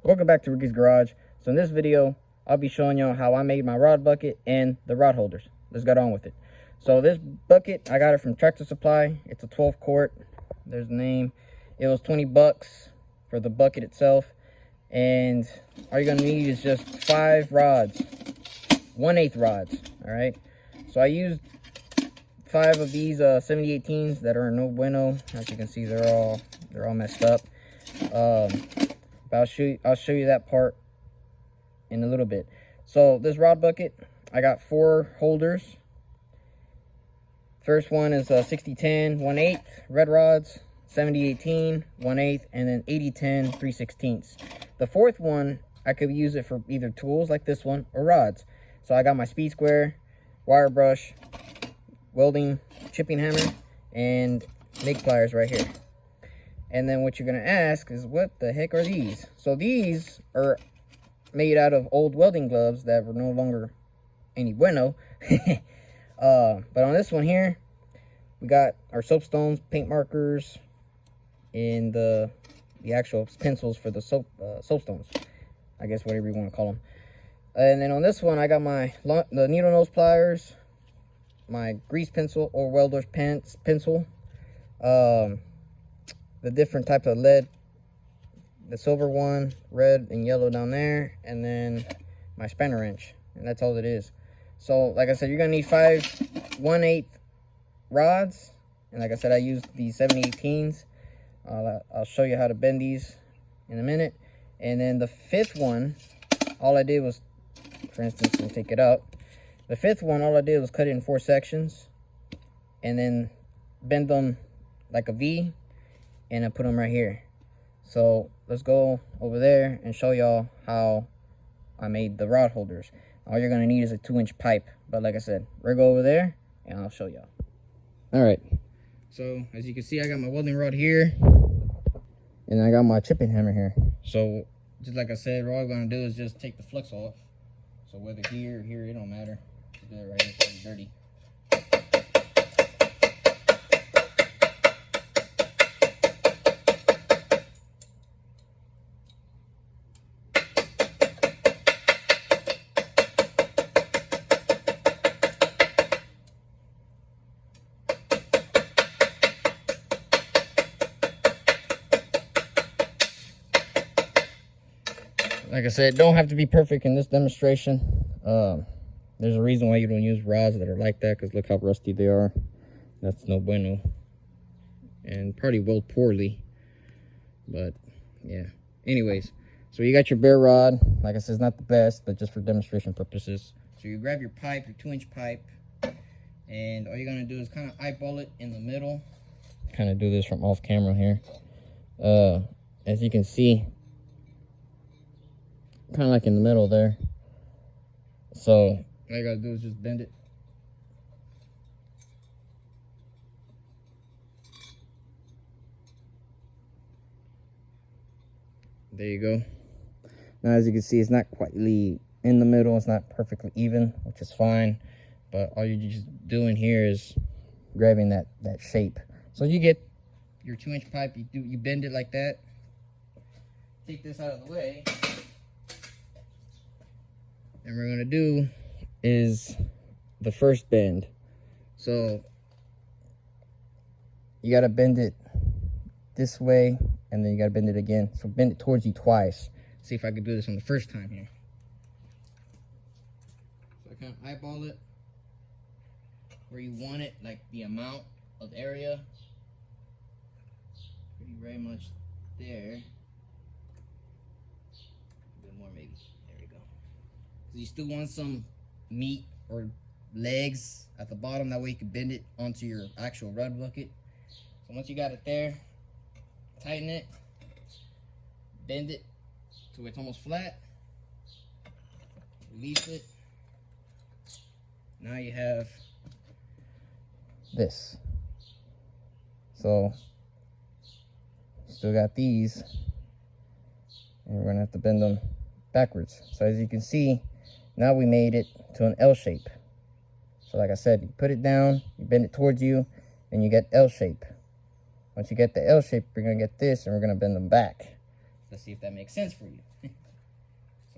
Welcome back to Ricky's Garage. So in this video, I'll be showing y'all how I made my rod bucket and the rod holders. Let's get on with it. So this bucket, I got it from Tractor Supply. It's a 12 quart. There's the name. It was 20 bucks for the bucket itself. And all you're gonna need is just 5 rods, 1/8 rods. All right. So I used 5 of these 7018s that are no bueno. As you can see, they're all messed up. But I'll show you that part in a little bit. So this rod bucket, I got 4 holders. First one is 6010 1/8 red rods, 7018 1/8, and then 8010 3/16. The fourth one, I could use it for either tools like this one or rods. So I got my speed square, wire brush, welding chipping hammer, and make pliers right here. And then what you're gonna ask is, what the heck are these? So these are made out of old welding gloves that were no longer any bueno. But on this one here, we got our soapstones, paint markers, and the actual pencils for the soapstones, I guess, whatever you want to call them. And then on this one, I got the needle nose pliers, my grease pencil or welder's pencil, the different types of lead, the silver one, red and yellow down there, and then my spanner wrench, and that's all it is. So like I said, you're gonna need 5 1/8 rods, and like I said, I used these 7018s. I'll show you how to bend these in a minute. And then the 5th one, all I did was, for instance, and take it out. The 5th one, all I did was cut it in 4 sections and then bend them like a V, and I put them right here. So let's go over there and show y'all how I made the rod holders. All you're gonna need is a 2-inch pipe, but like I said, we'll go over there and I'll show y'all. All right, so as you can see, I got my welding rod here and I got my chipping hammer here. So just like I said, all I'm gonna do is just take the flux off. So whether here or here, it don't matter. Just do it right here so it's dirty. Like I said, don't have to be perfect in this demonstration. There's a reason why you don't use rods that are like that, because look how rusty they are. That's no bueno. And probably weld poorly. But yeah. Anyways, so you got your bare rod. Like I said, it's not the best, but just for demonstration purposes. So you grab your pipe, your 2-inch pipe, and all you're gonna do is kind of eyeball it in the middle. Kind of do this from off camera here. As you can see, kind of like in the middle there. So all you gotta do is just bend it. There you go. Now as you can see, it's not quite in the middle. It's not perfectly even, which is fine. But all you're just doing here is grabbing that shape. So you get your 2-inch pipe, you bend it like that. Take this out of the way. And we're gonna do is the first bend. So you gotta bend it this way, and then you gotta bend it again. So bend it towards you twice. See if I can do this on the first time here. So I kind of eyeball it where you want it, like the amount of area. Pretty very much there. A bit more maybe. There we go. You still want some meat or legs at the bottom, that way you can bend it onto your actual rod bucket. So once you got it there, tighten it, bend it to where it's almost flat, release it. Now you have this. So still got these, and we're gonna have to bend them backwards. So as you can see, now we made it to an L shape. So like I said, you put it down, you bend it towards you, and you get L shape. Once you get the L shape, you're gonna get this, and we're gonna bend them back. Let's see if that makes sense for you. So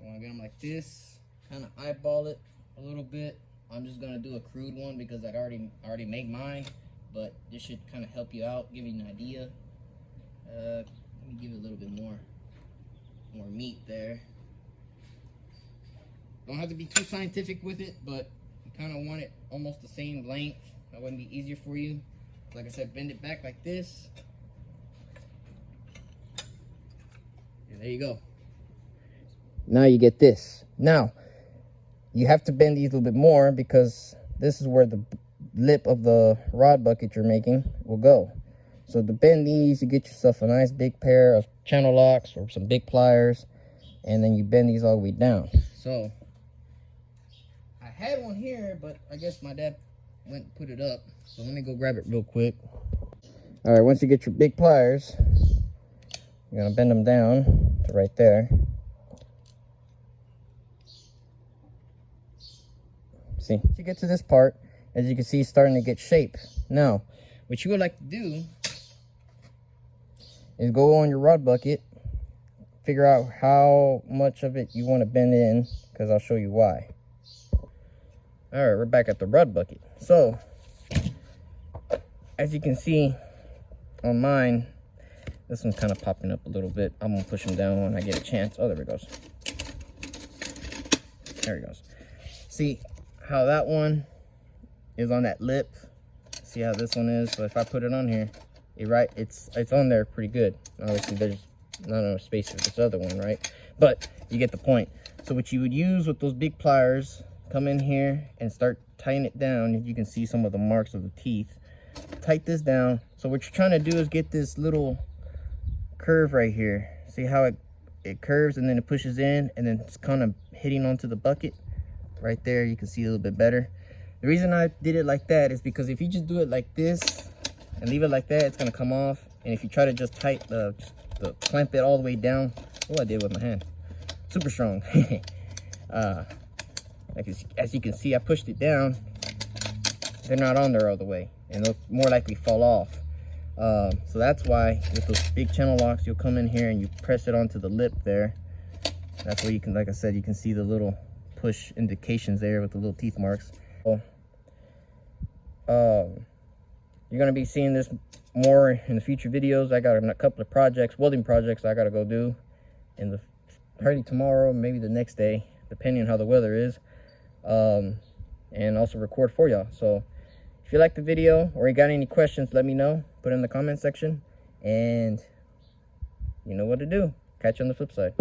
I'm gonna get them like this, kind of eyeball it a little bit. I'm just gonna do a crude one because I already made mine, but this should kind of help you out, give you an idea. Let me give it a little bit more meat there. Don't have to be too scientific with it, but you kind of want it almost the same length. That wouldn't be easier for you. Like I said, bend it back like this. And there you go. Now you get this. Now, you have to bend these a little bit more because this is where the lip of the rod bucket you're making will go. So to bend these, you get yourself a nice big pair of channel locks or some big pliers, and then you bend these all the way down. So I had one here, but I guess my dad went and put it up. So let me go grab it real quick. All right, once you get your big pliers, you're gonna bend them down to right there. See, you get to this part, as you can see, it's starting to get shape. Now, what you would like to do is go on your rod bucket, figure out how much of it you want to bend in, because I'll show you why. All right, we're back at the rod bucket. So, as you can see on mine, this one's kind of popping up a little bit. I'm gonna push him down when I get a chance. Oh, there it goes. There he goes. See how that one is on that lip? See how this one is? So if I put it on here, it's on there pretty good. Obviously, there's not enough space for this other one, right? But you get the point. So what you would use with those big pliers, come in here and start tightening it down. You can see some of the marks of the teeth. Tighten this down. So what you're trying to do is get this little curve right here. See how it curves and then it pushes in and then it's kind of hitting onto the bucket right there. You can see a little bit better. The reason I did it like that is because if you just do it like this and leave it like that, it's gonna come off. And if you try to just clamp it all the way down, oh, I did with my hand, super strong. Like as you can see, I pushed it down. They're not on there all the way, and they'll more likely fall off. So that's why with those big channel locks, you'll come in here and you press it onto the lip there. That's where you can, like I said, you can see the little push indications there with the little teeth marks. So, you're gonna be seeing this more in the future videos. I got a couple of projects, welding projects I gotta go do probably tomorrow, maybe the next day, depending on how the weather is, and also record for y'all. So if you like the video or you got any questions, let me know. Put it in the comment section, and you know what to do. Catch you on the flip side.